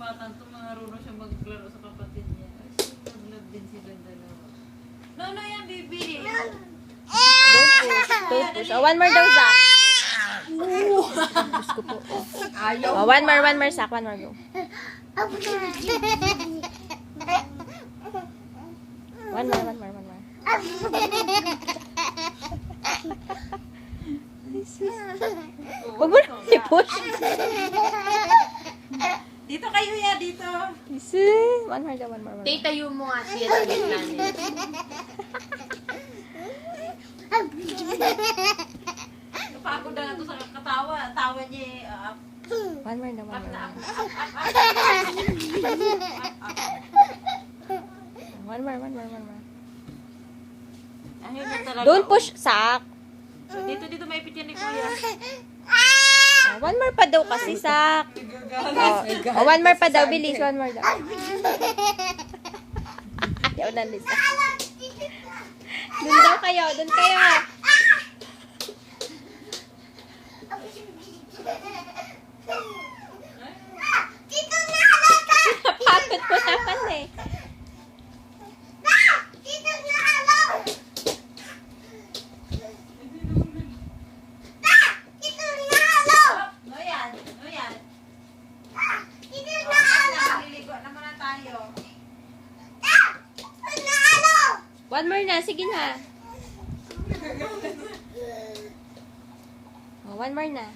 batang to, marunong siya maglaro sa kapatid niya. Kasi love din sila dalawa. No, yan, bibili. Don't push. Oh, one more daw, Zach. Diyos ko po. Oh, one more, Zach. One more, go. One more. Huwag mo na i-push. Dito kayo ya, dito. One more daw, one more. Tayo mo nga siya sa gitna niya. Napagod na to sa katawa. Tawa niya eh. One more daw, one more. One more. Ayun na talaga. Don't push, Zach. Dito may pit yan ni Kuya. Oh, one more pa daw kasi, Zach. Oh, one more pa daw. Bilis, one more daw. Yaw na, Lisa. Doon daw kayo, doon kayo. Napagod mo naman eh. No yan. Naliligo naman na tayo. One more na, sige na. Oh, one more na.